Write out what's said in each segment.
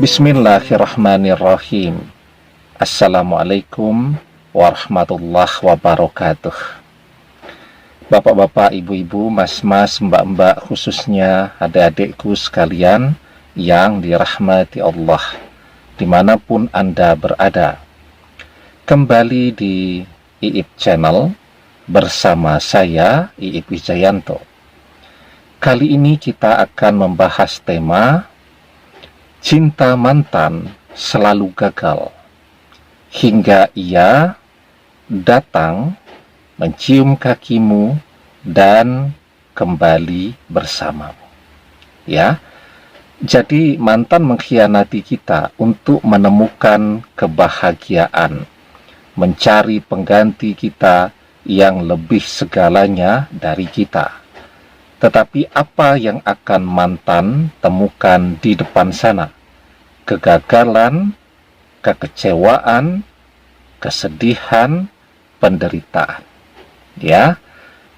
Bismillahirrahmanirrahim. Assalamualaikum warahmatullahi wabarakatuh. Bapak-bapak, ibu-ibu, mas-mas, mbak-mbak, khususnya adik-adikku sekalian yang dirahmati Allah, dimanapun Anda berada. Kembali di IIP Channel bersama saya, IIP Wijayanto. Kali ini kita akan membahas tema cinta mantan selalu gagal, hingga ia datang mencium kakimu dan kembali bersamamu. Ya, jadi mantan mengkhianati kita untuk menemukan kebahagiaan, mencari pengganti kita yang lebih segalanya dari kita. Tetapi apa yang akan mantan temukan di depan sana? Kegagalan, kekecewaan, kesedihan, penderitaan. Ya,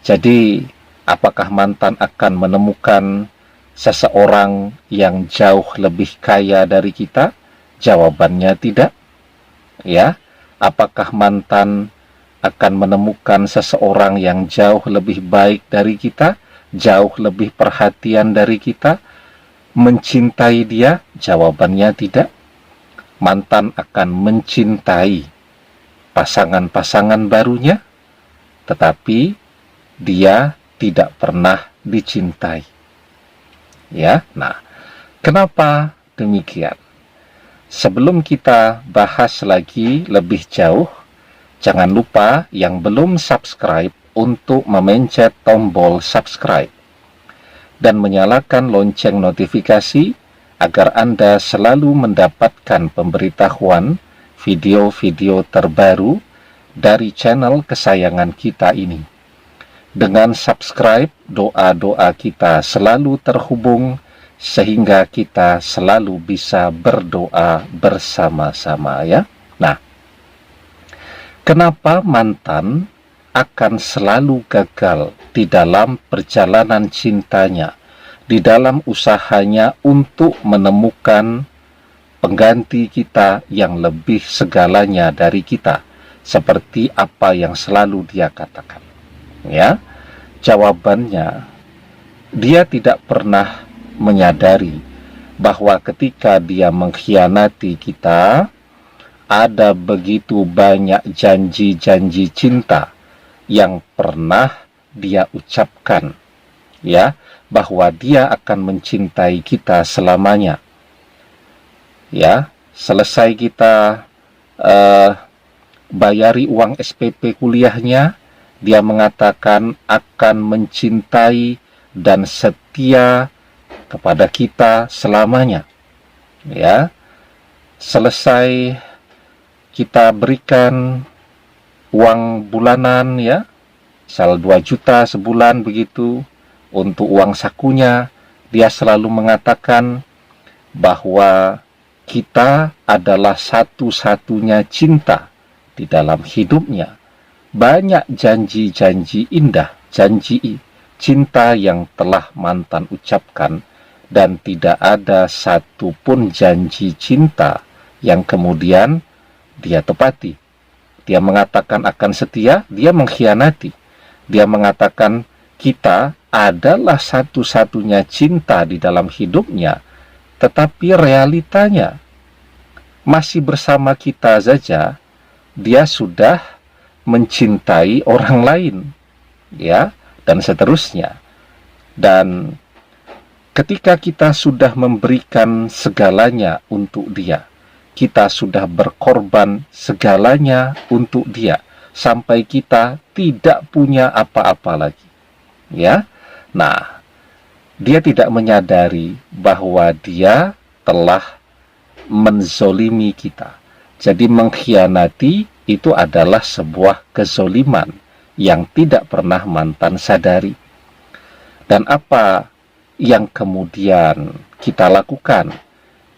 jadi apakah mantan akan menemukan seseorang yang jauh lebih kaya dari kita? Jawabannya tidak. Ya, apakah mantan akan menemukan seseorang yang jauh lebih baik dari kita? Jauh lebih perhatian dari kita, mencintai dia? Jawabannya tidak. Mantan akan mencintai pasangan-pasangan barunya, tetapi dia tidak pernah dicintai. Ya, nah, kenapa demikian? Sebelum kita bahas lagi lebih jauh, jangan lupa yang belum subscribe untuk memencet tombol subscribe dan menyalakan lonceng notifikasi agar Anda selalu mendapatkan pemberitahuan video-video terbaru dari channel kesayangan kita ini. Dengan subscribe, doa-doa kita selalu terhubung sehingga kita selalu bisa berdoa bersama-sama, ya. Nah, kenapa mantan akan selalu gagal di dalam perjalanan cintanya, di dalam usahanya untuk menemukan pengganti kita yang lebih segalanya dari kita, seperti apa yang selalu dia katakan? Ya, jawabannya, dia tidak pernah menyadari bahwa ketika dia mengkhianati kita, ada begitu banyak janji-janji cinta yang pernah dia ucapkan, ya, bahwa dia akan mencintai kita selamanya. Ya, selesai kita bayari uang SPP kuliahnya, dia mengatakan akan mencintai dan setia kepada kita selamanya. Ya, selesai kita berikan uang bulanan, ya, misal 2 juta sebulan begitu, untuk uang sakunya, dia selalu mengatakan bahwa kita adalah satu-satunya cinta di dalam hidupnya. Banyak janji-janji indah, janji cinta yang telah mantan ucapkan, dan tidak ada satupun janji cinta yang kemudian dia tepati. Dia mengatakan akan setia, dia mengkhianati. Dia mengatakan kita adalah satu-satunya cinta di dalam hidupnya, tetapi realitanya masih bersama kita saja, dia sudah mencintai orang lain, ya, dan seterusnya. Dan ketika kita sudah memberikan segalanya untuk dia, kita sudah berkorban segalanya untuk dia, sampai kita tidak punya apa-apa lagi. Ya, nah, dia tidak menyadari bahwa dia telah menzolimi kita. Jadi mengkhianati itu adalah sebuah kezoliman yang tidak pernah mantan sadari. Dan apa yang kemudian kita lakukan?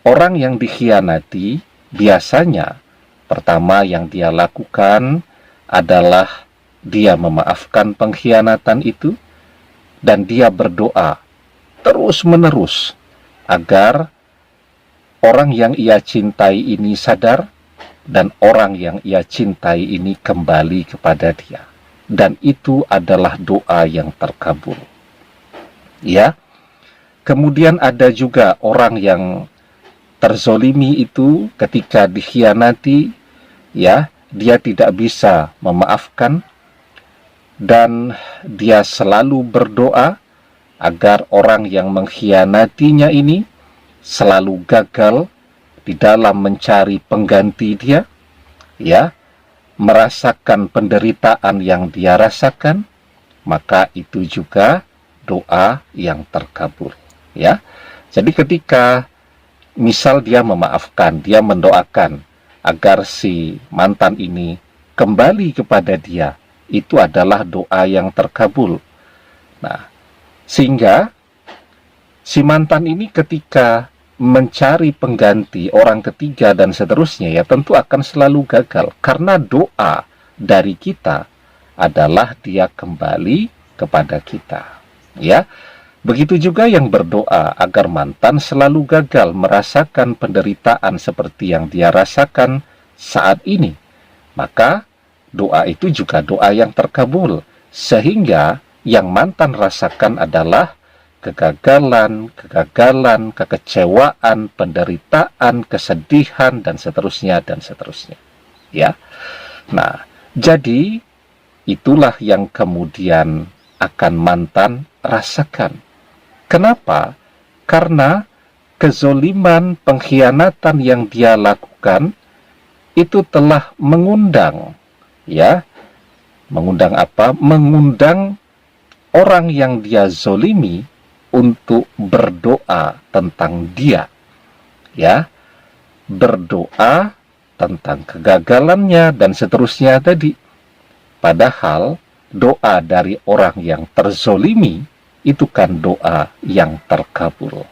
Orang yang dikhianati biasanya pertama yang dia lakukan adalah dia memaafkan pengkhianatan itu, dan dia berdoa terus-menerus agar orang yang ia cintai ini sadar, dan orang yang ia cintai ini kembali kepada dia. Dan itu adalah doa yang terkabul. Ya. Kemudian ada juga orang yang terzolimi itu ketika dikhianati, ya, dia tidak bisa memaafkan, dan dia selalu berdoa agar orang yang mengkhianatinya ini selalu gagal di dalam mencari pengganti dia, ya, merasakan penderitaan yang dia rasakan, maka itu juga doa yang terkabul, ya. Jadi ketika misal dia memaafkan, dia mendoakan agar si mantan ini kembali kepada dia, itu adalah doa yang terkabul. Nah, sehingga si mantan ini ketika mencari pengganti orang ketiga dan seterusnya, ya tentu akan selalu gagal, karena doa dari kita adalah dia kembali kepada kita, ya. Begitu juga yang berdoa agar mantan selalu gagal merasakan penderitaan seperti yang dia rasakan saat ini, maka doa itu juga doa yang terkabul, sehingga yang mantan rasakan adalah kegagalan, kekecewaan, penderitaan, kesedihan, dan seterusnya, dan seterusnya. Ya. Nah, jadi itulah yang kemudian akan mantan rasakan. Kenapa? Karena kezoliman, pengkhianatan yang dia lakukan itu telah mengundang, ya, mengundang apa? Mengundang orang yang dia zolimi untuk berdoa tentang dia, ya, berdoa tentang kegagalannya dan seterusnya tadi. Padahal doa dari orang yang terzolimi itu kan doa yang terkabul.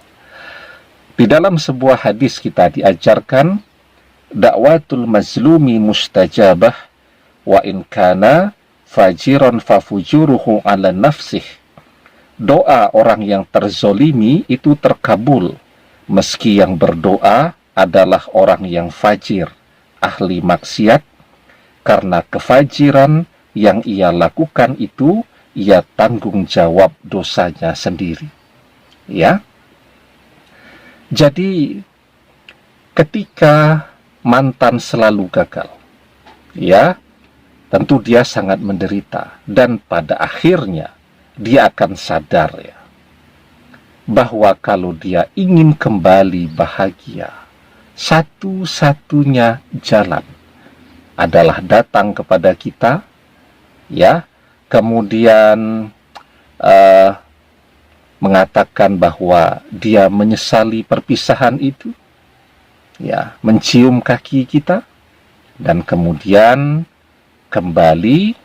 Di dalam sebuah hadis kita diajarkan, dakwatul mazlumi mustajabah wa in kana fajiran fafujuruhu ala nafsih. Doa orang yang terzolimi itu terkabul, meski yang berdoa adalah orang yang fajir, ahli maksiat, karena kefajiran yang ia lakukan itu, ia tanggung jawab dosanya sendiri. Ya. Jadi, ketika mantan selalu gagal, ya, tentu dia sangat menderita, dan pada akhirnya dia akan sadar, ya, bahwa kalau dia ingin kembali bahagia, satu-satunya jalan adalah datang kepada kita, ya, kemudian mengatakan bahwa dia menyesali perpisahan itu, ya, mencium kaki kita, dan kemudian kembali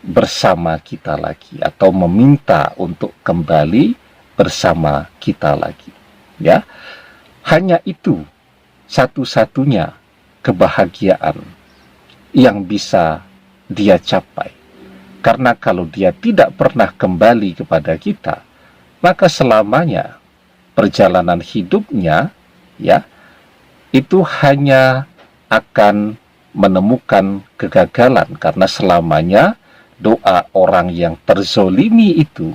bersama kita lagi, atau meminta untuk kembali bersama kita lagi, ya. Hanya itu satu-satunya kebahagiaan yang bisa dia capai. Karena kalau dia tidak pernah kembali kepada kita, maka selamanya perjalanan hidupnya, ya, itu hanya akan menemukan kegagalan, karena selamanya doa orang yang terzolimi itu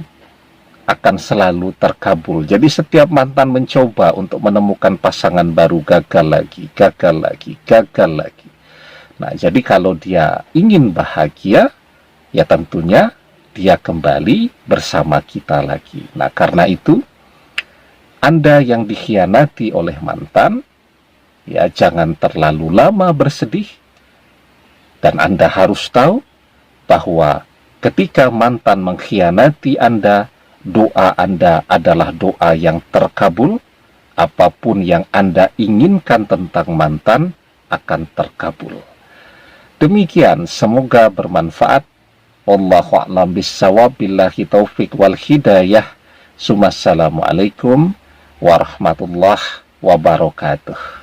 akan selalu terkabul. Jadi setiap mantan mencoba untuk menemukan pasangan baru, gagal lagi, gagal lagi, gagal lagi. Nah, jadi kalau dia ingin bahagia, ya tentunya dia kembali bersama kita lagi. Nah, karena itu, Anda yang dikhianati oleh mantan, ya jangan terlalu lama bersedih, dan Anda harus tahu bahwa ketika mantan mengkhianati Anda, doa Anda adalah doa yang terkabul. Apapun yang Anda inginkan tentang mantan akan terkabul. Demikian, semoga bermanfaat. Wallahu a'lam bissawab, billahi taufik wal hidayah. Assalamualaikum warahmatullahi wabarakatuh.